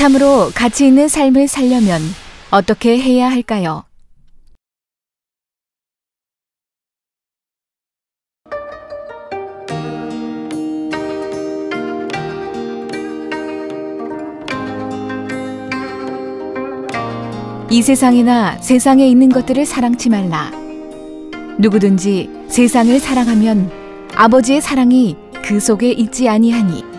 참으로 가치 있는 삶을 살려면 어떻게 해야 할까요? 이 세상이나 세상에 있는 것들을 사랑치 말라. 누구든지 세상을 사랑하면 아버지의 사랑이 그 속에 있지 아니하니.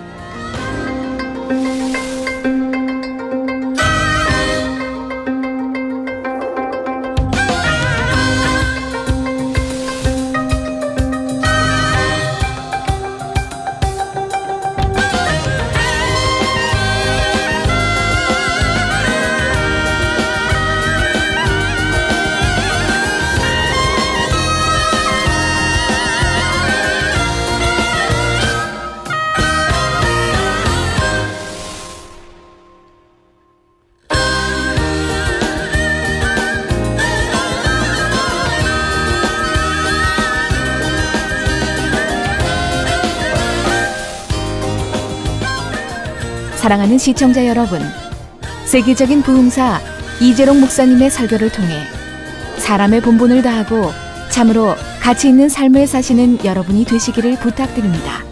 사랑하는 시청자 여러분, 세계적인 부흥사 이재롱 목사님의 설교를 통해 사람의 본분을 다하고 참으로 가치 있는 삶을 사시는 여러분이 되시기를 부탁드립니다.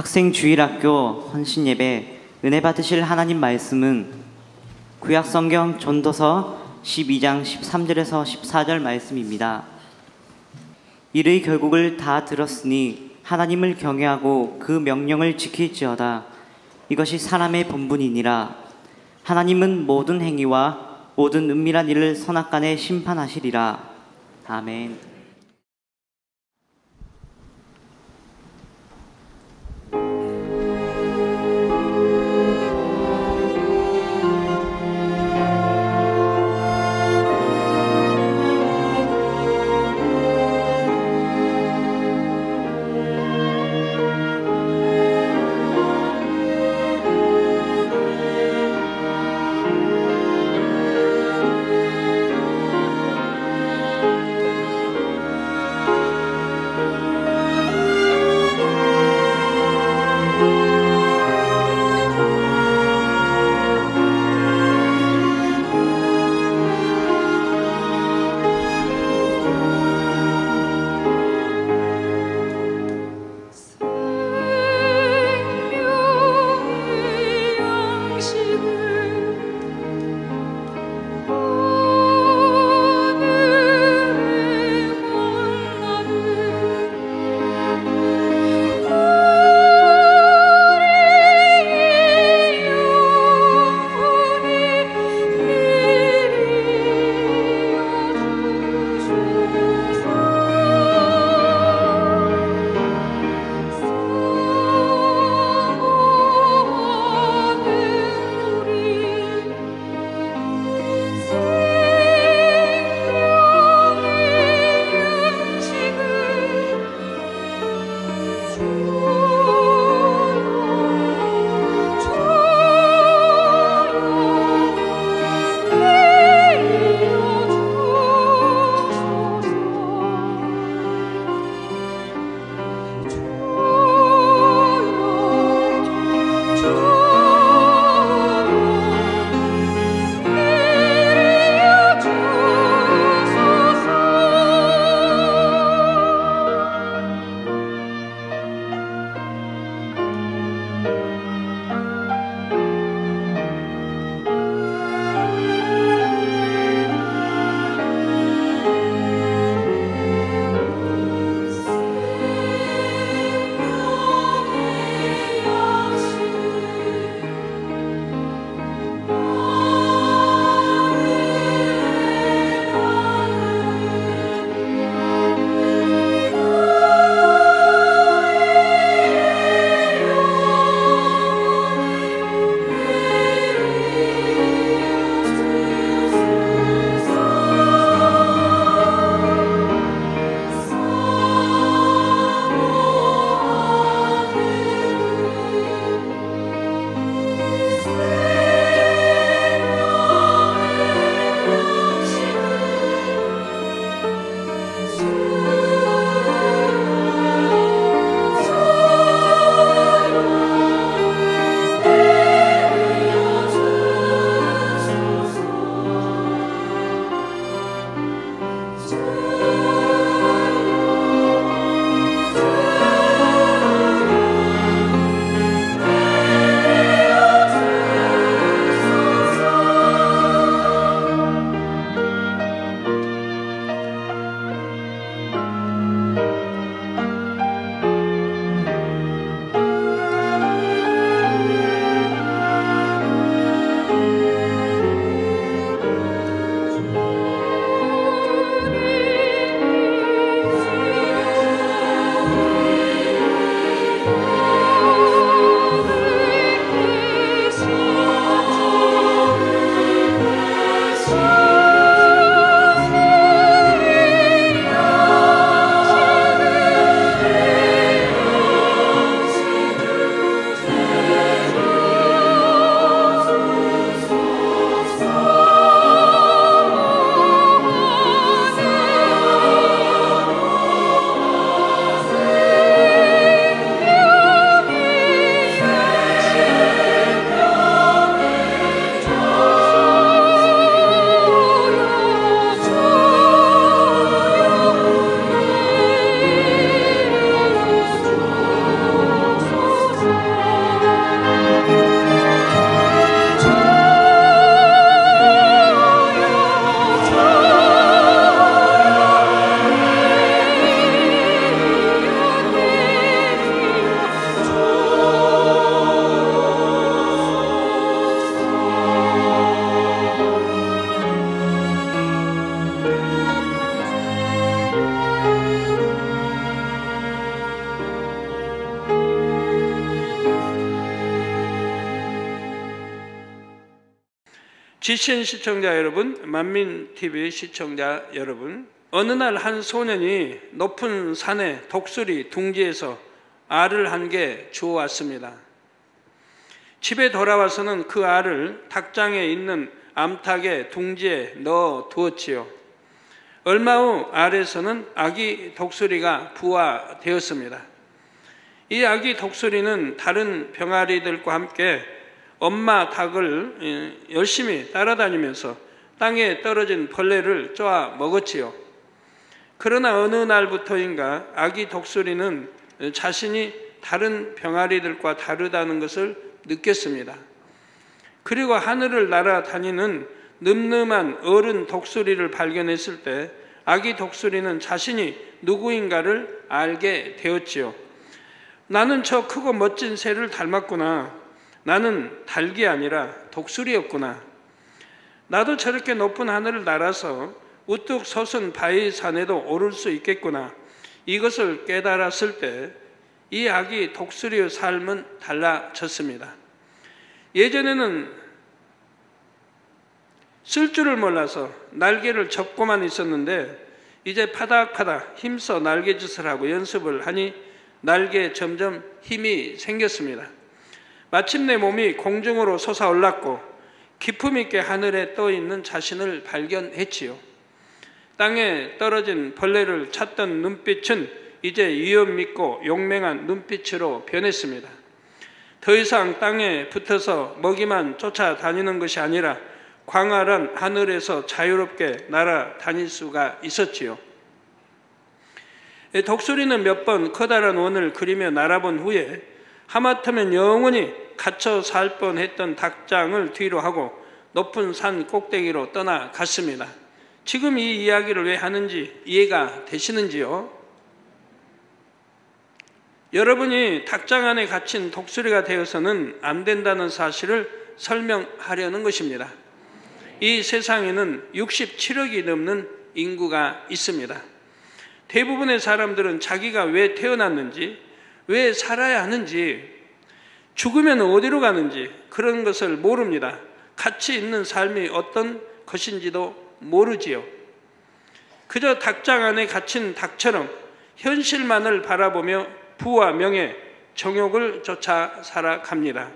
학생주일학교 헌신예배 은혜 받으실 하나님 말씀은 구약성경 전도서 12장 13절에서 14절 말씀입니다. 이의 결국을 다 들었으니 하나님을 경외하고 그 명령을 지킬지어다. 이것이 사람의 본분이니라. 하나님은 모든 행위와 모든 은밀한 일을 선악간에 심판하시리라. 아멘. GCN 시청자 여러분, 만민TV 시청자 여러분, 어느 날 한 소년이 높은 산의 독수리 둥지에서 알을 한 개 주워왔습니다. 집에 돌아와서는 그 알을 닭장에 있는 암탉의 둥지에 넣어 두었지요. 얼마 후 알에서는 아기 독수리가 부화되었습니다. 이 아기 독수리는 다른 병아리들과 함께 엄마 닭을 열심히 따라다니면서 땅에 떨어진 벌레를 쪼아 먹었지요. 그러나 어느 날부터인가 아기 독수리는 자신이 다른 병아리들과 다르다는 것을 느꼈습니다. 그리고 하늘을 날아다니는 늠름한 어른 독수리를 발견했을 때 아기 독수리는 자신이 누구인가를 알게 되었지요. 나는 저 크고 멋진 새를 닮았구나. 나는 닭이 아니라 독수리였구나. 나도 저렇게 높은 하늘을 날아서 우뚝 솟은 바위 산에도 오를 수 있겠구나. 이것을 깨달았을 때 이 아기 독수리의 삶은 달라졌습니다. 예전에는 쓸 줄을 몰라서 날개를 접고만 있었는데 이제 파닥파닥 힘써 날개짓을 하고 연습을 하니 날개에 점점 힘이 생겼습니다. 마침내 몸이 공중으로 솟아올랐고 기품 있게 하늘에 떠 있는 자신을 발견했지요. 땅에 떨어진 벌레를 찾던 눈빛은 이제 위험 있고 용맹한 눈빛으로 변했습니다. 더 이상 땅에 붙어서 먹이만 쫓아다니는 것이 아니라 광활한 하늘에서 자유롭게 날아다닐 수가 있었지요. 독수리는 몇 번 커다란 원을 그리며 날아본 후에 하마터면 영원히 갇혀 살 뻔했던 닭장을 뒤로 하고 높은 산 꼭대기로 떠나갔습니다. 지금 이 이야기를 왜 하는지 이해가 되시는지요? 여러분이 닭장 안에 갇힌 독수리가 되어서는 안 된다는 사실을 설명하려는 것입니다. 이 세상에는 67억이 넘는 인구가 있습니다. 대부분의 사람들은 자기가 왜 태어났는지, 왜 살아야 하는지, 죽으면 어디로 가는지 그런 것을 모릅니다. 가치 있는 삶이 어떤 것인지도 모르지요. 그저 닭장 안에 갇힌 닭처럼 현실만을 바라보며 부와 명예, 정욕을 쫓아 살아갑니다.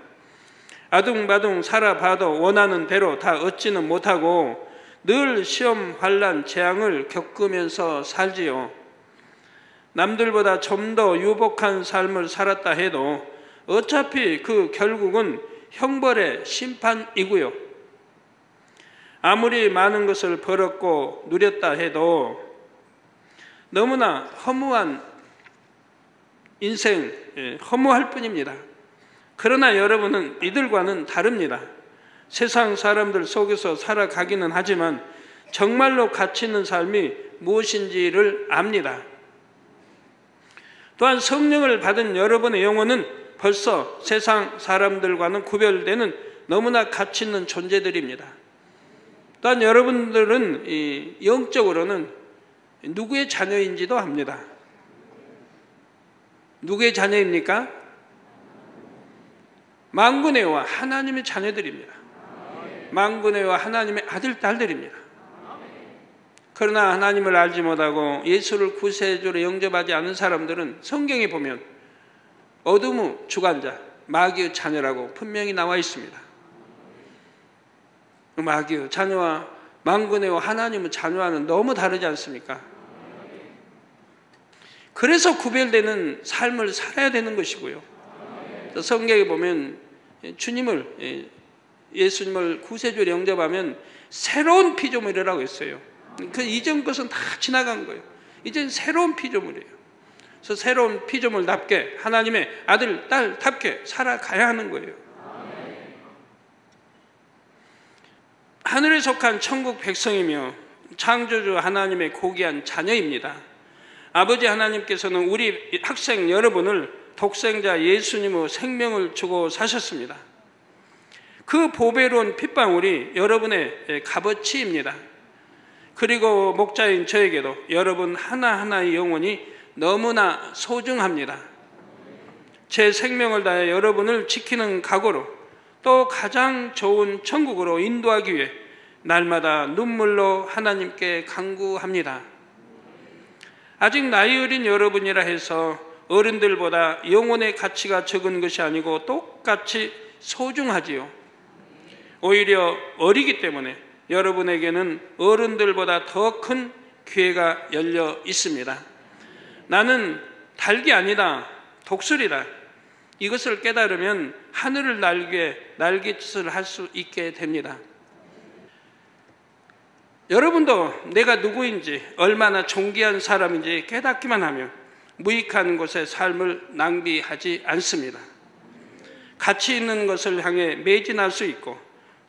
아둥바둥 살아봐도 원하는 대로 다 얻지는 못하고 늘 시험, 환난, 재앙을 겪으면서 살지요. 남들보다 좀 더 유복한 삶을 살았다 해도 어차피 그 결국은 형벌의 심판이고요. 아무리 많은 것을 벌었고 누렸다 해도 너무나 허무한 인생, 허무할 뿐입니다. 그러나 여러분은 이들과는 다릅니다. 세상 사람들 속에서 살아가기는 하지만 정말로 가치 있는 삶이 무엇인지를 압니다. 또한 성령을 받은 여러분의 영혼은 벌써 세상 사람들과는 구별되는 너무나 가치 있는 존재들입니다. 또한 여러분들은 영적으로는 누구의 자녀인지도 압니다. 누구의 자녀입니까? 만군의 여호와 하나님의 자녀들입니다. 만군의 여호와 하나님의 아들, 딸들입니다. 그러나 하나님을 알지 못하고 예수를 구세주로 영접하지 않은 사람들은 성경에 보면 어둠의 주관자, 마귀의 자녀라고 분명히 나와 있습니다. 마귀의 자녀와 만군의 여호와 하나님의 자녀와는 너무 다르지 않습니까? 그래서 구별되는 삶을 살아야 되는 것이고요. 성경에 보면 예수님을 구세주로 영접하면 새로운 피조물이라고 했어요. 그 이전 것은 다 지나간 거예요. 이젠 새로운 피조물이에요. 그래서 새로운 피조물답게 하나님의 아들, 딸답게 살아가야 하는 거예요. 하늘에 속한 천국 백성이며 창조주 하나님의 고귀한 자녀입니다. 아버지 하나님께서는 우리 학생 여러분을 독생자 예수님의 생명을 주고 사셨습니다. 그 보배로운 핏방울이 여러분의 값어치입니다. 그리고 목자인 저에게도 여러분 하나하나의 영혼이 너무나 소중합니다. 제 생명을 다해 여러분을 지키는 각오로 또 가장 좋은 천국으로 인도하기 위해 날마다 눈물로 하나님께 간구합니다. 아직 나이 어린 여러분이라 해서 어른들보다 영혼의 가치가 적은 것이 아니고 똑같이 소중하지요. 오히려 어리기 때문에 여러분에게는 어른들보다 더 큰 기회가 열려 있습니다. 나는 닭이 아니다, 독수리다. 이것을 깨달으면 하늘을 날갯짓을 할 수 있게 됩니다. 여러분도 내가 누구인지, 얼마나 존귀한 사람인지 깨닫기만 하면 무익한 곳에 삶을 낭비하지 않습니다. 가치 있는 것을 향해 매진할 수 있고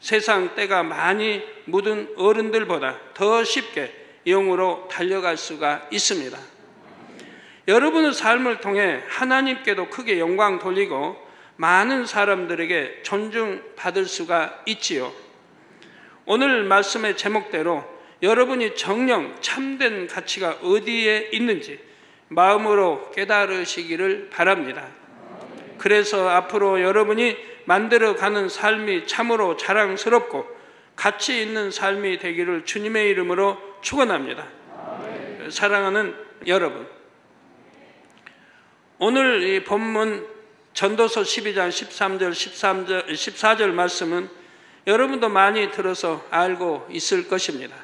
세상 때가 많이 묻은 어른들보다 더 쉽게 영으로 달려갈 수가 있습니다. 여러분의 삶을 통해 하나님께도 크게 영광 돌리고 많은 사람들에게 존중받을 수가 있지요. 오늘 말씀의 제목대로 여러분이 정녕 참된 가치가 어디에 있는지 마음으로 깨달으시기를 바랍니다. 그래서 앞으로 여러분이 만들어가는 삶이 참으로 자랑스럽고 가치 있는 삶이 되기를 주님의 이름으로 축원합니다. 사랑하는 여러분, 오늘 이 본문 전도서 12장 13절, 14절 말씀은 여러분도 많이 들어서 알고 있을 것입니다.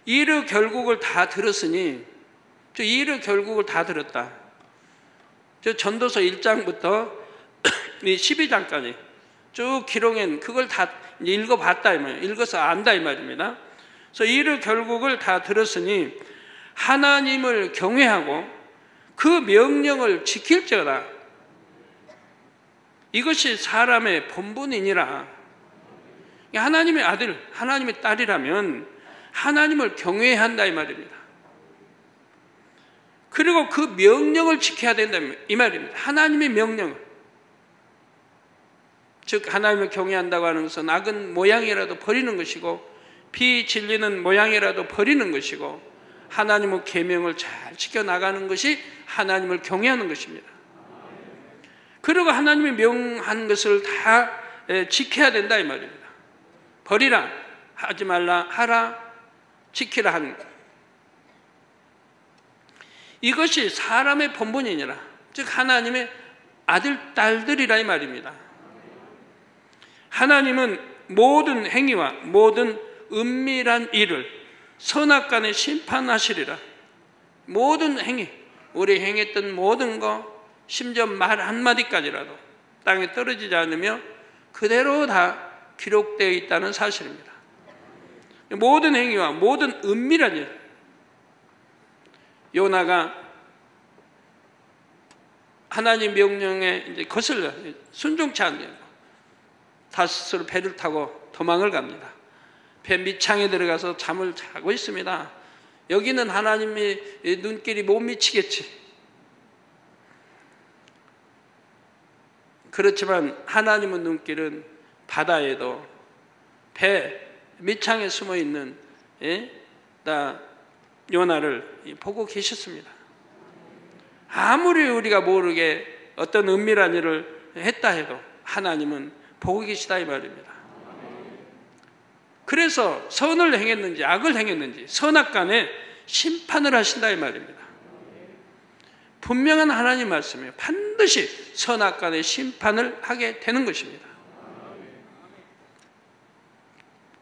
이르 결국을 다 들었으니, 이르 결국을 다 들었다. 전도서 1장부터 12장까지 쭉 기록엔 그걸 다 읽어봤다 이 말이에요. 읽어서 안다 이 말입니다. 그래서 이르 결국을 다 들었으니 하나님을 경외하고 그 명령을 지킬지어다. 이것이 사람의 본분이니라. 하나님의 아들, 하나님의 딸이라면 하나님을 경외해야 한다 이 말입니다. 그리고 그 명령을 지켜야 된다 이 말입니다. 하나님의 명령을. 즉 하나님을 경외한다고 하는 것은 악은 모양이라도 버리는 것이고 비진리는 모양이라도 버리는 것이고 하나님의 계명을 잘 지켜나가는 것이 하나님을 경외하는 것입니다. 그리고 하나님이 명한 것을 다 지켜야 된다 이 말입니다. 버리라, 하지 말라, 하라, 지키라 하는 것. 이것이 사람의 본분이니라. 즉 하나님의 아들, 딸들이라 이 말입니다. 하나님은 모든 행위와 모든 은밀한 일을 선악간에 심판하시리라. 모든 행위, 우리 행했던 모든 거, 심지어 말 한마디까지라도 땅에 떨어지지 않으며 그대로 다 기록되어 있다는 사실입니다. 모든 행위와 모든 은밀한 일. 요나가 하나님 명령에 이제 거슬려 순종치 않는 다스스로 배를 타고 도망을 갑니다. 배 밑창에 들어가서 잠을 자고 있습니다. 여기는 하나님의 눈길이 못 미치겠지. 그렇지만 하나님의 눈길은 바다에도 배 밑창에 숨어 있는 요나를 보고 계셨습니다. 아무리 우리가 모르게 어떤 은밀한 일을 했다 해도 하나님은 보고 계시다 이 말입니다. 그래서 선을 행했는지 악을 행했는지 선악간에 심판을 하신다 이 말입니다. 분명한 하나님 말씀이에요. 반드시 선악간에 심판을 하게 되는 것입니다.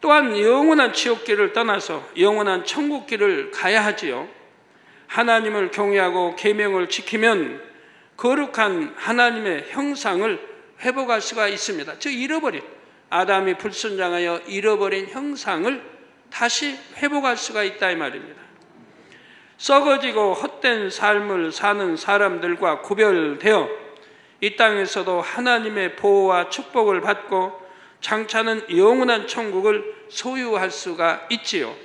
또한 영원한 지옥길을 떠나서 영원한 천국길을 가야 하지요. 하나님을 경외하고 계명을 지키면 거룩한 하나님의 형상을 회복할 수가 있습니다. 즉 잃어버린, 아담이 불순종하여 잃어버린 형상을 다시 회복할 수가 있다 이 말입니다. 썩어지고 헛된 삶을 사는 사람들과 구별되어 이 땅에서도 하나님의 보호와 축복을 받고 장차는 영원한 천국을 소유할 수가 있지요.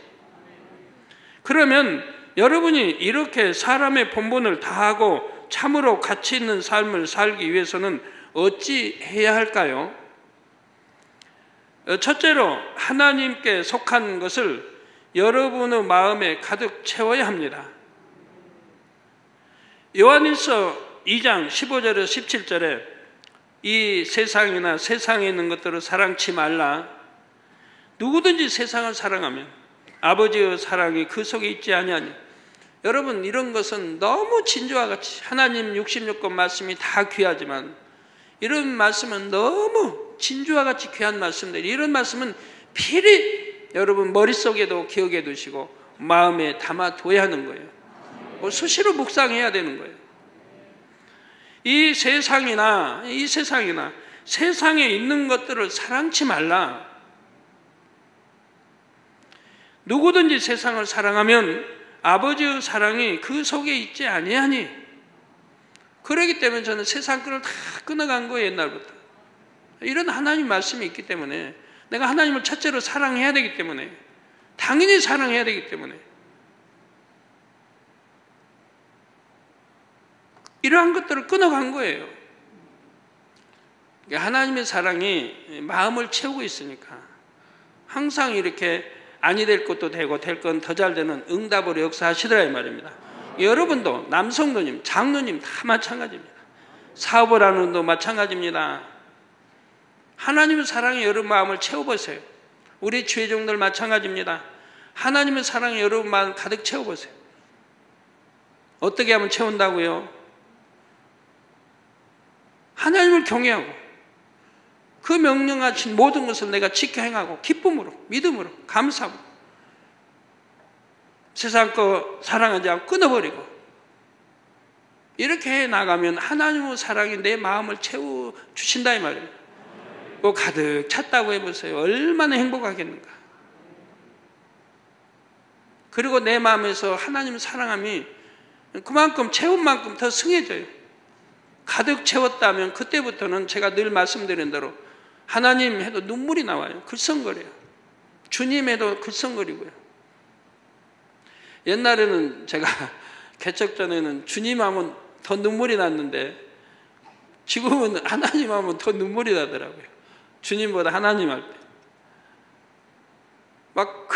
그러면 여러분이 이렇게 사람의 본분을 다하고 참으로 가치 있는 삶을 살기 위해서는 어찌 해야 할까요? 첫째로 하나님께 속한 것을 여러분의 마음에 가득 채워야 합니다. 요한일서 2장 15절에서 17절에 이 세상이나 세상에 있는 것들을 사랑치 말라. 누구든지 세상을 사랑하면 아버지의 사랑이 그 속에 있지 아니하니. 여러분, 이런 것은 너무 진주와 같이 하나님 66권 말씀이 다 귀하지만 이런 말씀은 너무 진주와 같이 귀한 말씀들, 이런 말씀은 필히 여러분 머릿속에도 기억해 두시고 마음에 담아둬야 하는 거예요. 수시로 묵상해야 되는 거예요. 이 세상이나 세상에 있는 것들을 사랑치 말라. 누구든지 세상을 사랑하면 아버지의 사랑이 그 속에 있지 아니하니. 그렇기 때문에 저는 세상 끈을 다 끊어간 거예요, 옛날부터. 이런 하나님 말씀이 있기 때문에 내가 하나님을 첫째로 사랑해야 되기 때문에, 당연히 사랑해야 되기 때문에 이러한 것들을 끊어간 거예요. 하나님의 사랑이 마음을 채우고 있으니까 항상 이렇게 아니 될 것도 되고 될 건 더 잘 되는 응답으로 역사하시더라 이 말입니다. 여러분도 남성도님, 장로님 다 마찬가지입니다. 사업을 하는 분도 마찬가지입니다. 하나님의 사랑이 여러분 마음을 채워보세요. 우리 주의종들 마찬가지입니다. 하나님의 사랑이 여러분 마음 가득 채워보세요. 어떻게 하면 채운다고요? 하나님을 경외하고 그 명령하신 모든 것을 내가 지켜 행하고 기쁨으로, 믿음으로, 감사함으로 세상 거 사랑하지 않고 끊어버리고 이렇게 해 나가면 하나님의 사랑이 내 마음을 채워주신다 이 말이에요. 뭐 가득 찼다고 해보세요. 얼마나 행복하겠는가. 그리고 내 마음에서 하나님 사랑함이 그만큼 채운 만큼 더 승해져요. 가득 채웠다면 그때부터는 제가 늘 말씀드린 대로 하나님 해도 눈물이 나와요. 글썽거려요. 주님 해도 글썽거리고요. 옛날에는 제가 개척 전에는 주님 하면 더 눈물이 났는데 지금은 하나님 하면 더 눈물이 나더라고요. 주님보다 하나님 할 때. 막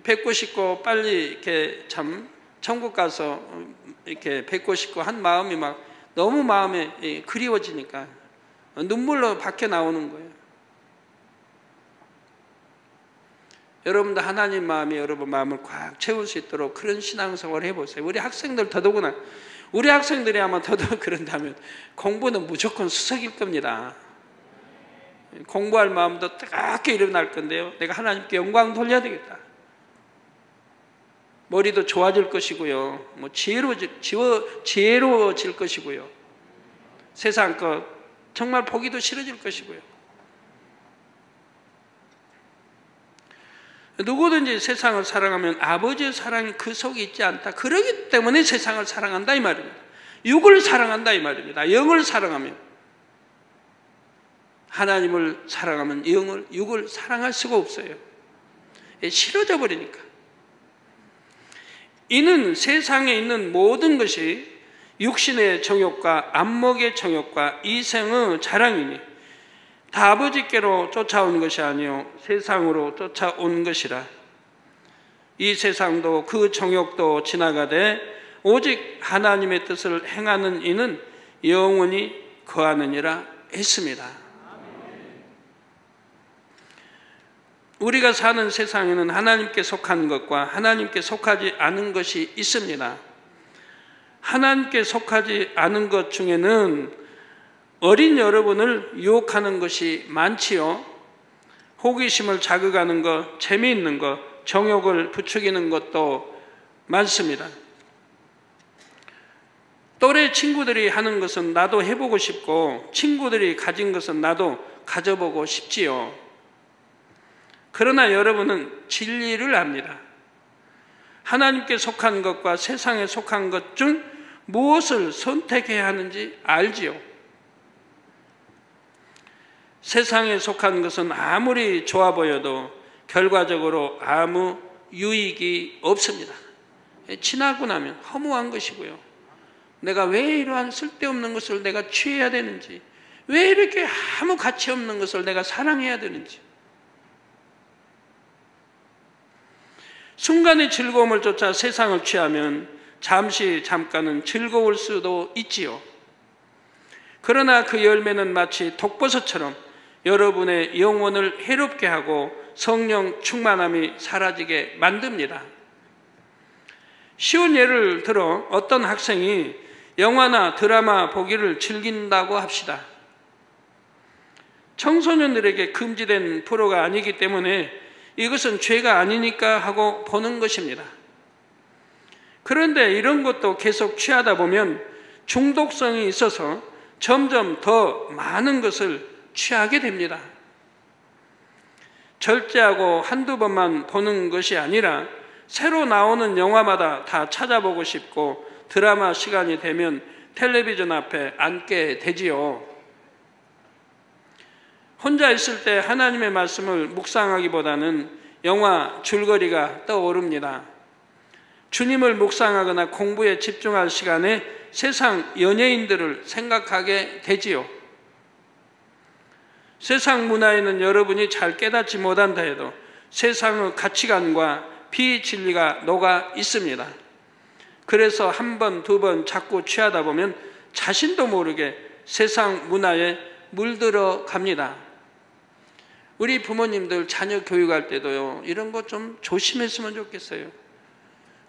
뵙고 싶고 빨리 이렇게 참 천국 가서 이렇게 뵙고 싶고 한 마음이 막 너무 마음에 그리워지니까 눈물로 밖에 나오는 거예요. 여러분도 하나님 마음이 여러분 마음을 꽉 채울 수 있도록 그런 신앙생활을 해보세요. 우리 학생들 더더구나. 우리 학생들이 아마 더더욱 그런다면 공부는 무조건 수석일 겁니다. 공부할 마음도 뜨겁게 일어날 건데요. 내가 하나님께 영광 돌려야 되겠다. 머리도 좋아질 것이고요. 뭐 지혜로워질 것이고요. 세상 것 정말 보기도 싫어질 것이고요. 누구든지 세상을 사랑하면 아버지의 사랑이 그 속에 있지 않다. 그러기 때문에 세상을 사랑한다 이 말입니다. 육을 사랑한다 이 말입니다. 영을 사랑하면, 하나님을 사랑하면 육을 사랑할 수가 없어요. 싫어져 버리니까. 이는 세상에 있는 모든 것이 육신의 정욕과 안목의 정욕과 이생의 자랑이니 다 아버지께로 쫓아온 것이 아니요 세상으로 쫓아온 것이라. 이 세상도 그 정욕도 지나가되 오직 하나님의 뜻을 행하는 이는 영원히 거하느니라 했습니다. 우리가 사는 세상에는 하나님께 속한 것과 하나님께 속하지 않은 것이 있습니다. 하나님께 속하지 않은 것 중에는 어린 여러분을 유혹하는 것이 많지요. 호기심을 자극하는 것, 재미있는 것, 정욕을 부추기는 것도 많습니다. 또래 친구들이 하는 것은 나도 해보고 싶고 친구들이 가진 것은 나도 가져보고 싶지요. 그러나 여러분은 진리를 압니다. 하나님께 속한 것과 세상에 속한 것 중 무엇을 선택해야 하는지 알지요. 세상에 속한 것은 아무리 좋아 보여도 결과적으로 아무 유익이 없습니다. 지나고 나면 허무한 것이고요. 내가 왜 이러한 쓸데없는 것을 내가 취해야 되는지, 왜 이렇게 아무 가치 없는 것을 내가 사랑해야 되는지, 순간의 즐거움을 쫓아 세상을 취하면 잠깐은 즐거울 수도 있지요. 그러나 그 열매는 마치 독버섯처럼 여러분의 영혼을 해롭게 하고 성령 충만함이 사라지게 만듭니다. 쉬운 예를 들어 어떤 학생이 영화나 드라마 보기를 즐긴다고 합시다. 청소년들에게 금지된 프로가 아니기 때문에 이것은 죄가 아니니까 하고 보는 것입니다. 그런데 이런 것도 계속 취하다 보면 중독성이 있어서 점점 더 많은 것을 취하게 됩니다. 절제하고 한두 번만 보는 것이 아니라 새로 나오는 영화마다 다 찾아보고 싶고 드라마 시간이 되면 텔레비전 앞에 앉게 되지요. 혼자 있을 때 하나님의 말씀을 묵상하기보다는 영화 줄거리가 떠오릅니다. 주님을 묵상하거나 공부에 집중할 시간에 세상 연예인들을 생각하게 되지요. 세상 문화에는 여러분이 잘 깨닫지 못한다 해도 세상의 가치관과 비진리가 녹아 있습니다. 그래서 한 번, 두 번 자꾸 취하다 보면 자신도 모르게 세상 문화에 물들어 갑니다. 우리 부모님들 자녀 교육할 때도요, 이런 거 좀 조심했으면 좋겠어요.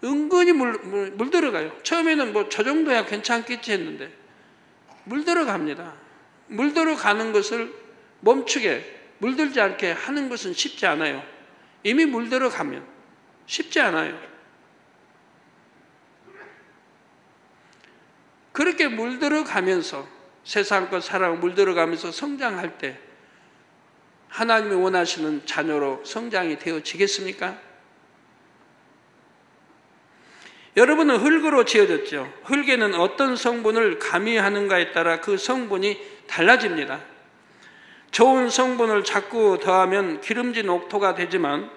은근히 물들어가요. 처음에는 뭐 저 정도야 괜찮겠지 했는데 물들어갑니다. 물들어가는 것을 멈추게, 물들지 않게 하는 것은 쉽지 않아요. 이미 물들어가면 쉽지 않아요. 그렇게 물들어가면서 세상과 사랑 물들어가면서 성장할 때 하나님이 원하시는 자녀로 성장이 되어지겠습니까? 여러분은 흙으로 지어졌죠. 흙에는 어떤 성분을 가미하는가에 따라 그 성분이 달라집니다. 좋은 성분을 자꾸 더하면 기름진 옥토가 되지만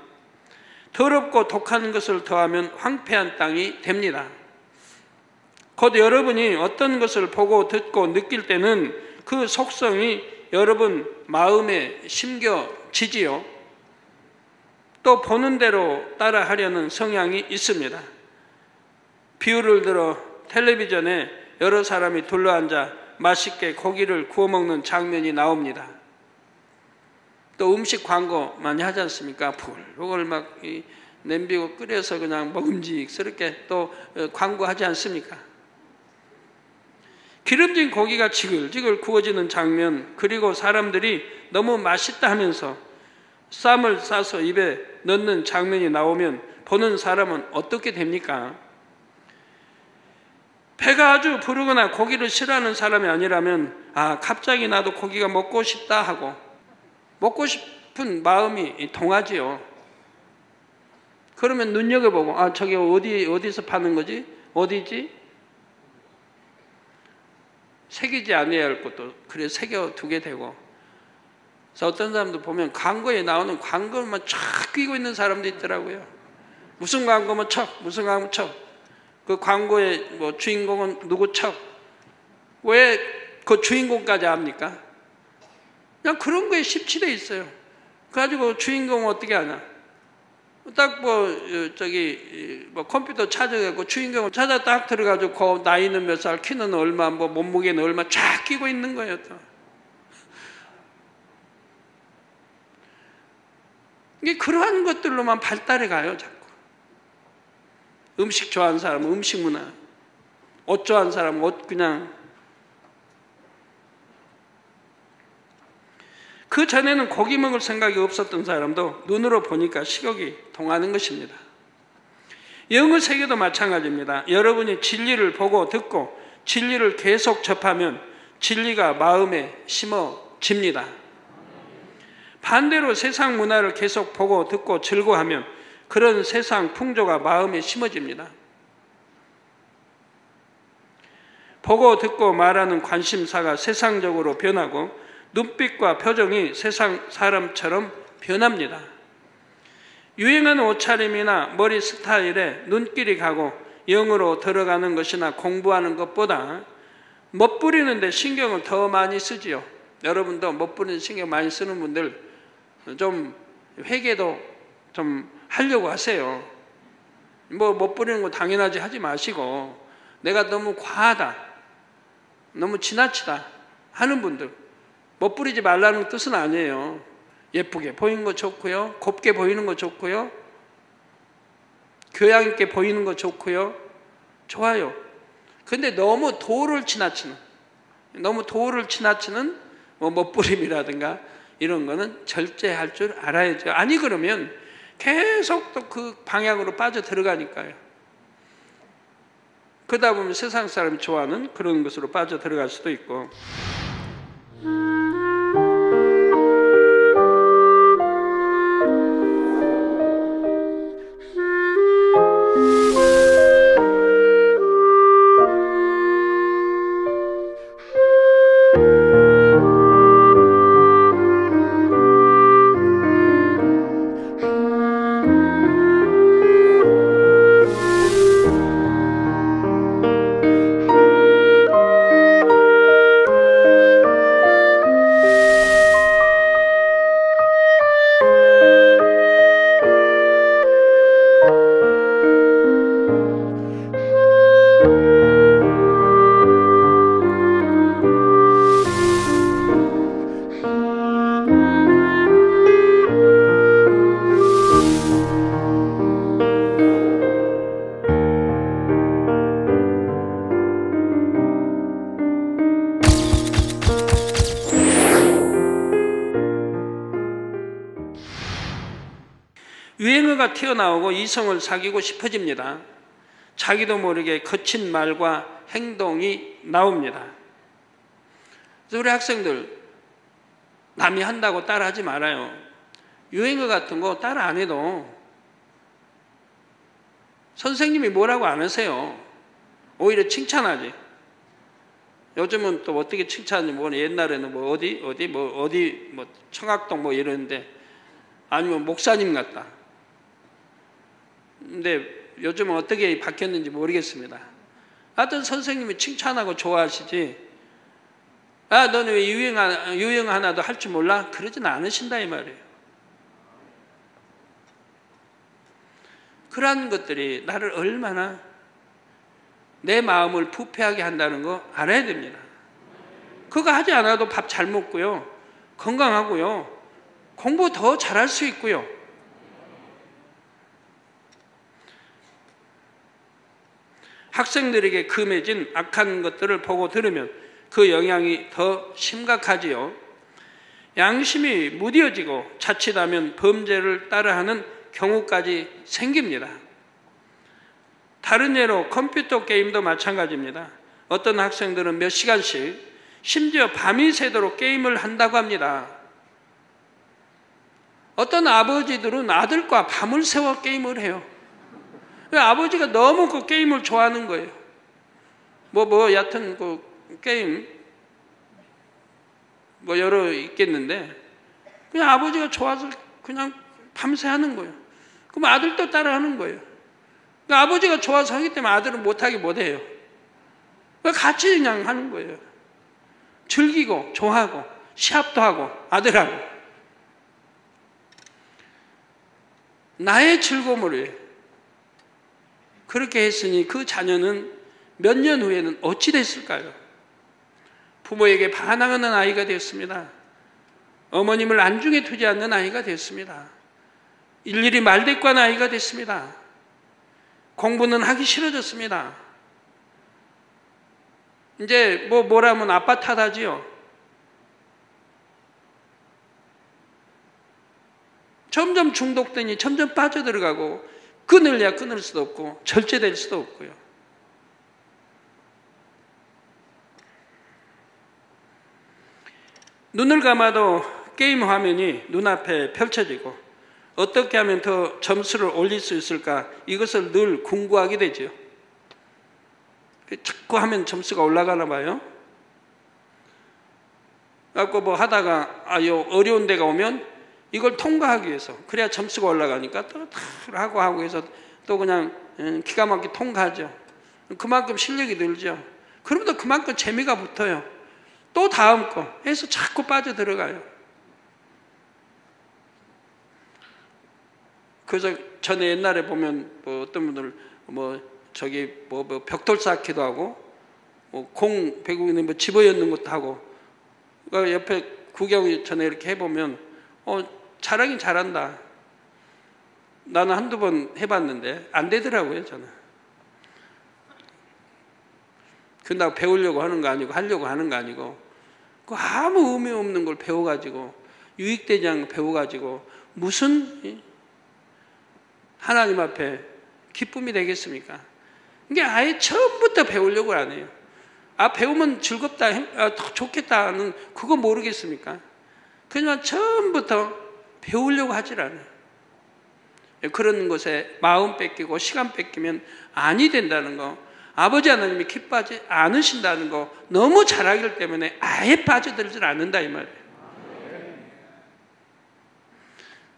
더럽고 독한 것을 더하면 황폐한 땅이 됩니다. 곧 여러분이 어떤 것을 보고 듣고 느낄 때는 그 속성이 여러분 마음에 심겨지지요. 또 보는 대로 따라하려는 성향이 있습니다. 비유를 들어 텔레비전에 여러 사람이 둘러앉아 맛있게 고기를 구워 먹는 장면이 나옵니다. 또 음식 광고 많이 하지 않습니까? 불을 막 냄비고 끓여서 그냥 먹음직스럽게 또 광고하지 않습니까? 기름진 고기가 지글지글 구워지는 장면, 그리고 사람들이 너무 맛있다 하면서 쌈을 싸서 입에 넣는 장면이 나오면 보는 사람은 어떻게 됩니까? 배가 아주 부르거나 고기를 싫어하는 사람이 아니라면 갑자기 나도 고기가 먹고 싶다 하고 먹고 싶은 마음이 동하지요. 그러면 눈여겨보고 저게 어디서 파는 거지? 어디지? 새기지 않아야 할 것도 그래 새겨두게 되고. 그래서 어떤 사람도 보면 광고에 나오는 광고만 쫙 끼고 있는 사람도 있더라고요. 무슨 광고면 척, 무슨 광고면 척. 그 광고의 뭐 주인공은 누구 척. 왜 그 주인공까지 압니까? 그냥 그런 거에 십취되어 있어요. 그래가지고 주인공은 어떻게 하냐? 딱 컴퓨터 찾아가고 주인공을 찾아 딱 들어가지고 나이는 몇 살, 키는 얼마, 몸무게는 얼마 쫙 끼고 있는 거예요. 또. 이게 그러한 것들로만 발달해 가요, 자꾸. 음식 좋아하는 사람은 음식 문화, 옷 좋아하는 사람은 옷 그냥. 그 전에는 고기 먹을 생각이 없었던 사람도 눈으로 보니까 식욕이 동하는 것입니다. 영의 세계도 마찬가지입니다. 여러분이 진리를 보고 듣고 진리를 계속 접하면 진리가 마음에 심어집니다. 반대로 세상 문화를 계속 보고 듣고 즐거워하면 그런 세상 풍조가 마음에 심어집니다. 보고 듣고 말하는 관심사가 세상적으로 변하고 눈빛과 표정이 세상 사람처럼 변합니다. 유행하는 옷차림이나 머리 스타일에 눈길이 가고 영으로 들어가는 것이나 공부하는 것보다 멋부리는 데 신경을 더 많이 쓰지요. 여러분도 멋부리는 신경 많이 쓰는 분들 좀 회개도 좀 하려고 하세요. 멋부리는 거 당연하지 하지 마시고 내가 너무 과하다, 너무 지나치다 하는 분들 멋부리지 말라는 뜻은 아니에요. 예쁘게 보이는 거 좋고요. 곱게 보이는 거 좋고요. 교양 있게 보이는 거 좋고요. 좋아요. 근데 너무 도를 지나치는 뭐 멋부림이라든가 이런 거는 절제할 줄 알아야죠. 아니 그러면 계속 또 그 방향으로 빠져 들어가니까요. 그러다 보면 세상 사람이 좋아하는 그런 것으로 빠져 들어갈 수도 있고. 유행어가 튀어나오고 이성을 사귀고 싶어집니다. 자기도 모르게 거친 말과 행동이 나옵니다. 그래서 우리 학생들 남이 한다고 따라하지 말아요. 유행어 같은 거 따라 안 해도 선생님이 뭐라고 안 하세요. 오히려 칭찬하지. 요즘은 또 어떻게 칭찬하는지 모르는, 옛날에는 뭐 어디 청학동 뭐 이러는데 아니면 목사님 같다. 근데 요즘은 어떻게 바뀌었는지 모르겠습니다. 하여튼 선생님이 칭찬하고 좋아하시지, 아 너는 왜 유행 하나도 할 줄 몰라? 그러진 않으신다 이 말이에요. 그러한 것들이 나를 얼마나 내 마음을 부패하게 한다는 거 알아야 됩니다. 그거 하지 않아도 밥 잘 먹고요, 건강하고요, 공부 더 잘할 수 있고요. 학생들에게 금해진 악한 것들을 보고 들으면 그 영향이 더 심각하지요. 양심이 무뎌지고 자칫하면 범죄를 따라하는 경우까지 생깁니다. 다른 예로 컴퓨터 게임도 마찬가지입니다. 어떤 학생들은 몇 시간씩, 심지어 밤이 새도록 게임을 한다고 합니다. 어떤 아버지들은 아들과 밤을 새워 게임을 해요. 왜? 아버지가 너무 그 게임을 좋아하는 거예요. 여하튼 그 게임 뭐 여러 있겠는데 그냥 아버지가 좋아서 그냥 밤새 하는 거예요. 그럼 아들도 따라 하는 거예요. 그러니까 아버지가 좋아서 하기 때문에 아들은 못해요. 같이 그냥 하는 거예요. 즐기고 좋아하고 시합도 하고 아들하고. 나의 즐거움을 위해 그렇게 했으니 그 자녀는 몇 년 후에는 어찌 됐을까요? 부모에게 반항하는 아이가 되었습니다. 어머님을 안중에 두지 않는 아이가 되었습니다. 일일이 말대꾸하는 아이가 됐습니다. 공부는 하기 싫어졌습니다. 이제 뭐라면 아빠 탓하지요. 점점 중독되니 점점 빠져들어가고, 끊으려야 끊을 수도 없고 절제될 수도 없고요. 눈을 감아도 게임 화면이 눈앞에 펼쳐지고 어떻게 하면 더 점수를 올릴 수 있을까, 이것을 늘 궁구하게 되죠. 자꾸 하면 점수가 올라가나 봐요. 그래서 하다가 어려운 데가 오면 이걸 통과하기 위해서, 그래야 점수가 올라가니까 또 하고 해서 또 그냥 기가 막히게 통과하죠. 그만큼 실력이 늘죠. 그러면 그만큼 재미가 붙어요. 또 다음 거 해서 자꾸 빠져들어가요. 그래서 전에 옛날에 보면 어떤 분들 벽돌 쌓기도 하고 공 배구는 집어넣는 것도 하고, 그러니까 옆에 구경 전에 이렇게 해보면 잘하긴 잘한다. 나는 한두 번 해봤는데 안 되더라고요, 저는. 그런다고 배우려고 하는 거 아니고 하려고 하는 거 아니고 그 아무 의미 없는 걸 배워가지고 유익되지 않는 걸 배워가지고 무슨 하나님 앞에 기쁨이 되겠습니까? 이게 아예 처음부터 배우려고 안 해요. 배우면 즐겁다, 좋겠다는 그거 모르겠습니까? 그냥 처음부터 배우려고 하질 않아요. 그런 것에 마음 뺏기고 시간 뺏기면 아니 된다는 거, 아버지 하나님이 기뻐하지 않으신다는 거 너무 잘 알기 때문에 아예 빠져들질 않는다 이 말이에요.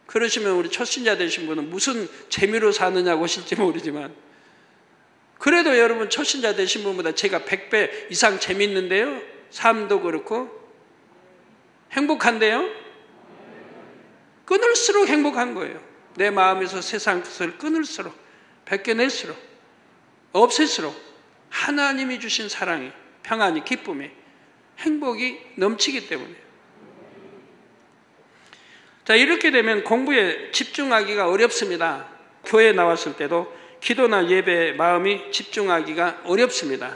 그러시면 우리 초신자 되신 분은 무슨 재미로 사느냐고 하실지 모르지만 그래도 여러분 초신자 되신 분보다 제가 100배 이상 재밌는데요. 삶도 그렇고 행복한데요. 끊을수록 행복한 거예요. 내 마음에서 세상 것을 끊을수록 벗겨낼수록 없앨수록 하나님이 주신 사랑이 평안이 기쁨이 행복이 넘치기 때문에 자 이렇게 되면 공부에 집중하기가 어렵습니다. 교회에 나왔을 때도 기도나 예배에 마음이 집중하기가 어렵습니다.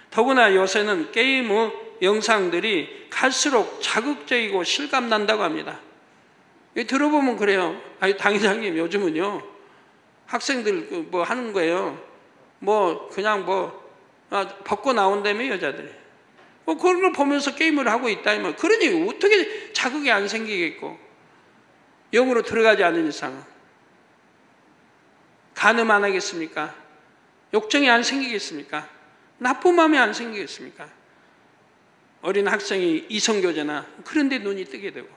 더구나 요새는 게임 후 영상들이 갈수록 자극적이고 실감난다고 합니다. 들어보면 그래요. 아니 당회장님 요즘은요 학생들 뭐 하는 거예요. 뭐 그냥 벗고 나온다며 여자들이 그런 걸 보면서 게임을 하고 있다 이 말. 그러니 어떻게 자극이 안 생기겠고 영으로 들어가지 않은 이상은 간음 안 하겠습니까? 욕정이 안 생기겠습니까? 나쁜 마음이 안 생기겠습니까? 어린 학생이 이성교제나 그런 데 눈이 뜨게 되고